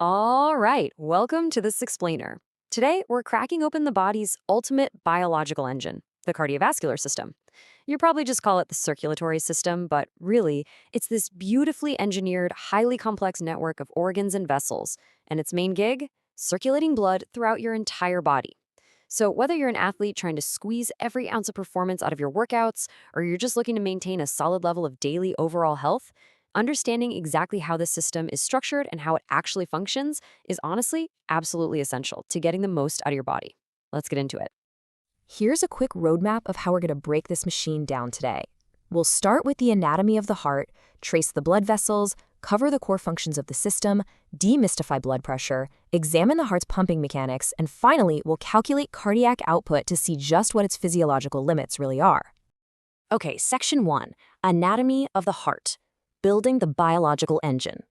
All right, welcome to This Explainer. Today, we're cracking open the body's ultimate biological engine, the cardiovascular system. You probably just call it the circulatory system, but really, it's this beautifully engineered, highly complex network of organs and vessels, and its main gig? Circulating blood throughout your entire body. So whether you're an athlete trying to squeeze every ounce of performance out of your workouts, or you're just looking to maintain a solid level of daily overall health, understanding exactly how this system is structured and how it actually functions is honestly absolutely essential to getting the most out of your body. Let's get into it. Here's a quick roadmap of how we're going to break this machine down today. We'll start with the anatomy of the heart, trace the blood vessels, cover the core functions of the system, demystify blood pressure, examine the heart's pumping mechanics, and finally, we'll calculate cardiac output to see just what its physiological limits really are. Okay, Section 1, Anatomy of the Heart. Building the biological engine.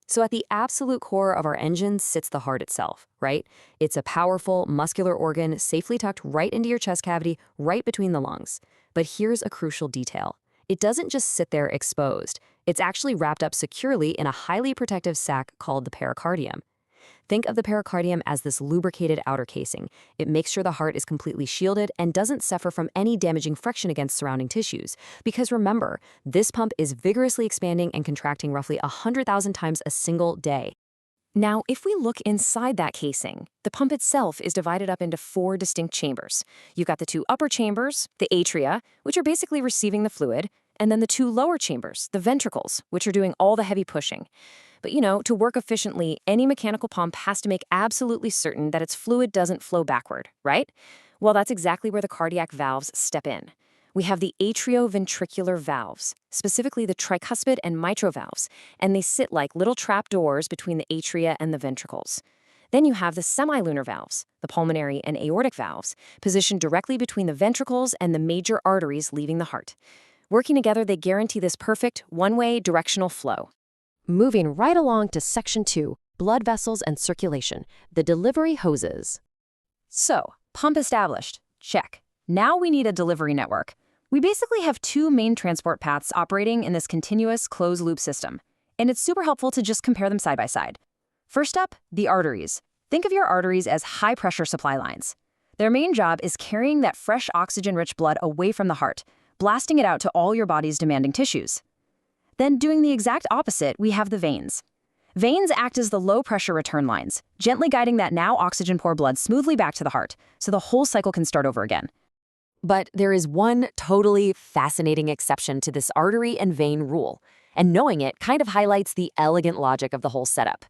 So at the absolute core of our engine sits the heart itself, right? It's a powerful, muscular organ safely tucked right into your chest cavity, right between the lungs. But here's a crucial detail. It doesn't just sit there exposed. It's actually wrapped up securely in a highly protective sac called the pericardium. Think of the pericardium as this lubricated outer casing. It makes sure the heart is completely shielded and doesn't suffer from any damaging friction against surrounding tissues. Because remember, this pump is vigorously expanding and contracting roughly 100,000 times a single day. Now, if we look inside that casing, the pump itself is divided up into 4 distinct chambers. You've got the 2 upper chambers, the atria, which are basically receiving the fluid, and then the 2 lower chambers, the ventricles, which are doing all the heavy pushing. But to work efficiently, any mechanical pump has to make absolutely certain that its fluid doesn't flow backward, right? Well, that's exactly where the cardiac valves step in. We have the atrioventricular valves, specifically the tricuspid and mitral valves, and they sit like little trap doors between the atria and the ventricles. Then you have the semilunar valves, the pulmonary and aortic valves, positioned directly between the ventricles and the major arteries leaving the heart. Working together, they guarantee this perfect, one-way directional flow. Moving right along to Section 2, blood vessels and circulation, the delivery hoses. So, pump established. Check. Now we need a delivery network. We basically have 2 main transport paths operating in this continuous closed-loop system, and it's super helpful to just compare them side by side. First up, the arteries. Think of your arteries as high-pressure supply lines. Their main job is carrying that fresh oxygen-rich blood away from the heart, blasting it out to all your body's demanding tissues. Then, doing the exact opposite, we have the veins. Veins act as the low-pressure return lines, gently guiding that now oxygen-poor blood smoothly back to the heart, so the whole cycle can start over again. But there is one totally fascinating exception to this artery and vein rule, and knowing it kind of highlights the elegant logic of the whole setup.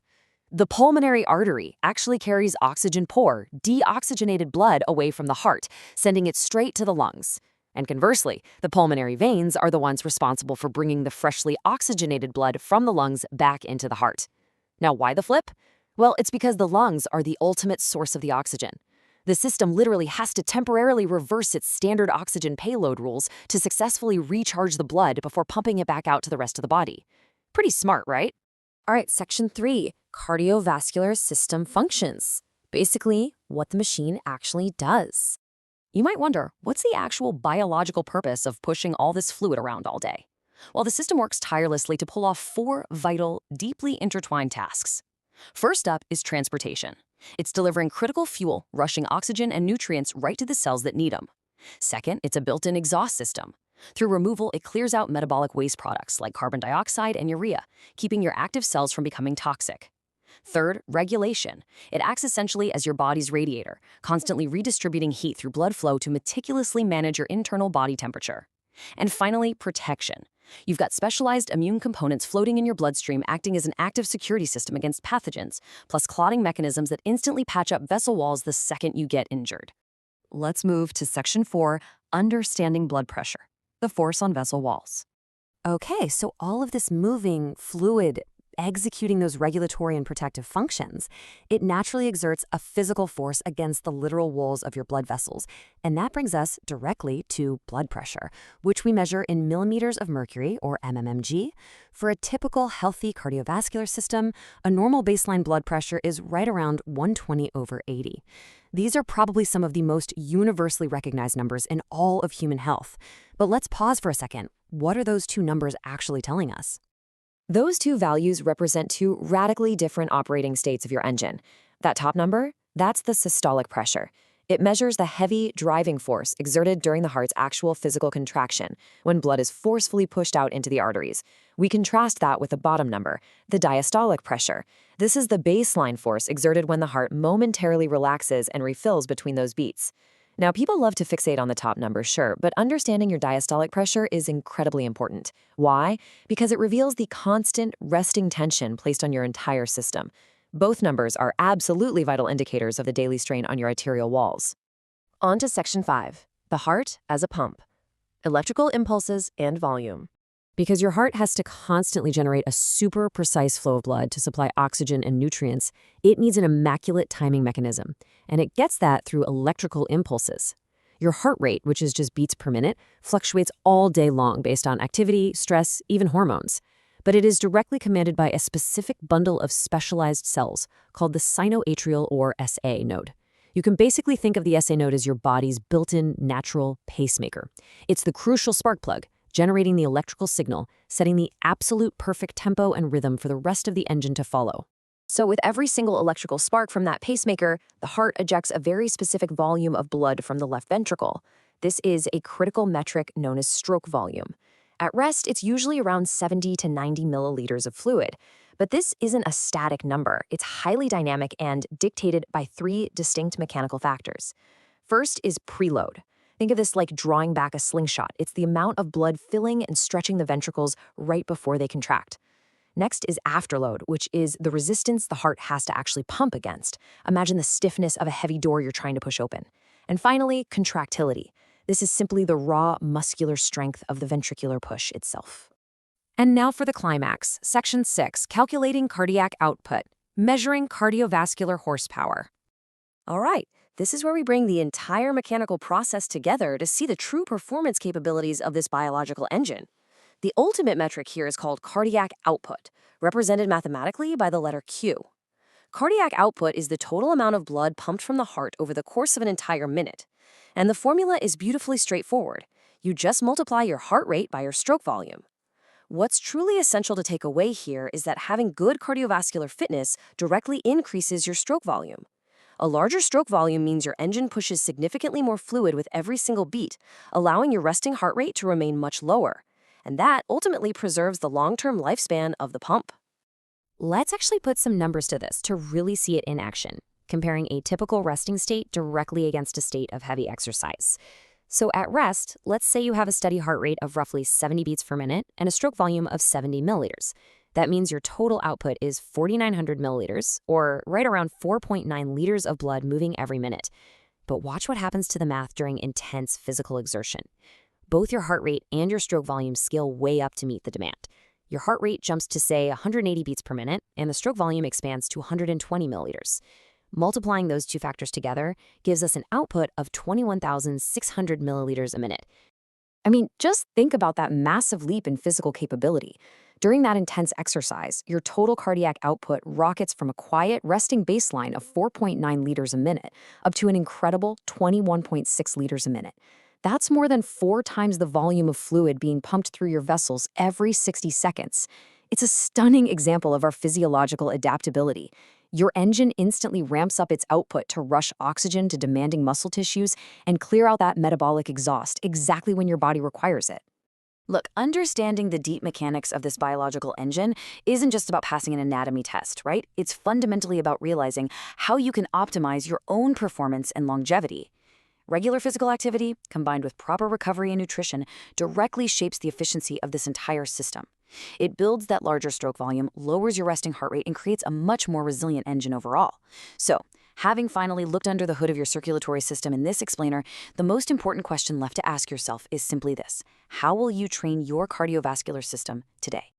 The pulmonary artery actually carries oxygen-poor, deoxygenated blood away from the heart, sending it straight to the lungs. And conversely, the pulmonary veins are the ones responsible for bringing the freshly oxygenated blood from the lungs back into the heart. Now, why the flip? Well, it's because the lungs are the ultimate source of the oxygen. The system literally has to temporarily reverse its standard oxygen payload rules to successfully recharge the blood before pumping it back out to the rest of the body. Pretty smart, right? All right, Section 3, cardiovascular system functions. Basically, what the machine actually does. You might wonder, what's the actual biological purpose of pushing all this fluid around all day? Well, the system works tirelessly to pull off 4 vital, deeply intertwined tasks. First up is transportation. It's delivering critical fuel, rushing oxygen and nutrients right to the cells that need them. Second, it's a built-in exhaust system. Through removal, it clears out metabolic waste products like carbon dioxide and urea, keeping your active cells from becoming toxic. Third, regulation. It acts essentially as your body's radiator, constantly redistributing heat through blood flow to meticulously manage your internal body temperature. And finally, protection. You've got specialized immune components floating in your bloodstream acting as an active security system against pathogens, plus clotting mechanisms that instantly patch up vessel walls the second you get injured. Let's move to Section 4, Understanding blood pressure, the force on vessel walls. Okay, so all of this moving fluid executing those regulatory and protective functions, it naturally exerts a physical force against the literal walls of your blood vessels. And that brings us directly to blood pressure, which we measure in millimeters of mercury, or mmMg. For a typical healthy cardiovascular system, a normal baseline blood pressure is right around 120/80. These are probably some of the most universally recognized numbers in all of human health. But let's pause for a second. What are those 2 numbers actually telling us? Those two values represent two radically different operating states of your engine. That top number, that's the systolic pressure. It measures the heavy driving force exerted during the heart's actual physical contraction, when blood is forcefully pushed out into the arteries. We contrast that with the bottom number, the diastolic pressure. This is the baseline force exerted when the heart momentarily relaxes and refills between those beats. Now, people love to fixate on the top number, sure, but understanding your diastolic pressure is incredibly important. Why? Because it reveals the constant resting tension placed on your entire system. Both numbers are absolutely vital indicators of the daily strain on your arterial walls. On to Section 5, the heart as a pump. Electrical impulses and volume. Because your heart has to constantly generate a super precise flow of blood to supply oxygen and nutrients, it needs an immaculate timing mechanism, and it gets that through electrical impulses. Your heart rate, which is just beats per minute, fluctuates all day long based on activity, stress, even hormones. But it is directly commanded by a specific bundle of specialized cells called the sinoatrial or SA node. You can basically think of the SA node as your body's built-in natural pacemaker. It's the crucial spark plug, generating the electrical signal, setting the absolute perfect tempo and rhythm for the rest of the engine to follow. So with every single electrical spark from that pacemaker, the heart ejects a very specific volume of blood from the left ventricle. This is a critical metric known as stroke volume. At rest, it's usually around 70 to 90 milliliters of fluid. But this isn't a static number. It's highly dynamic and dictated by three distinct mechanical factors. First is preload. Think of this like drawing back a slingshot. It's the amount of blood filling and stretching the ventricles right before they contract. Next is afterload, which is the resistance the heart has to actually pump against. Imagine the stiffness of a heavy door you're trying to push open. And finally, contractility. This is simply the raw muscular strength of the ventricular push itself. And now for the climax, Section 6, calculating cardiac output, measuring cardiovascular horsepower. All right, this is where we bring the entire mechanical process together to see the true performance capabilities of this biological engine. The ultimate metric here is called cardiac output, represented mathematically by the letter Q. Cardiac output is the total amount of blood pumped from the heart over the course of an entire minute. And the formula is beautifully straightforward. You just multiply your heart rate by your stroke volume. What's truly essential to take away here is that having good cardiovascular fitness directly increases your stroke volume. A larger stroke volume means your engine pushes significantly more fluid with every single beat, allowing your resting heart rate to remain much lower. And that ultimately preserves the long-term lifespan of the pump. Let's actually put some numbers to this to really see it in action, comparing a typical resting state directly against a state of heavy exercise. So at rest, let's say you have a steady heart rate of roughly 70 beats per minute and a stroke volume of 70 milliliters. That means your total output is 4,900 milliliters, or right around 4.9 liters of blood moving every minute. But watch what happens to the math during intense physical exertion. Both your heart rate and your stroke volume scale way up to meet the demand. Your heart rate jumps to, say, 180 beats per minute, and the stroke volume expands to 120 milliliters. Multiplying those two factors together gives us an output of 21,600 milliliters a minute. I mean, just think about that massive leap in physical capability. During that intense exercise, your total cardiac output rockets from a quiet, resting baseline of 4.9 liters a minute up to an incredible 21.6 liters a minute. That's more than 4 times the volume of fluid being pumped through your vessels every 60 seconds. It's a stunning example of our physiological adaptability. Your engine instantly ramps up its output to rush oxygen to demanding muscle tissues and clear out that metabolic exhaust exactly when your body requires it. Look, understanding the deep mechanics of this biological engine isn't just about passing an anatomy test, right? It's fundamentally about realizing how you can optimize your own performance and longevity. Regular physical activity, combined with proper recovery and nutrition, directly shapes the efficiency of this entire system. It builds that larger stroke volume, lowers your resting heart rate, and creates a much more resilient engine overall. So, having finally looked under the hood of your circulatory system in this explainer, the most important question left to ask yourself is simply this: how will you train your cardiovascular system today?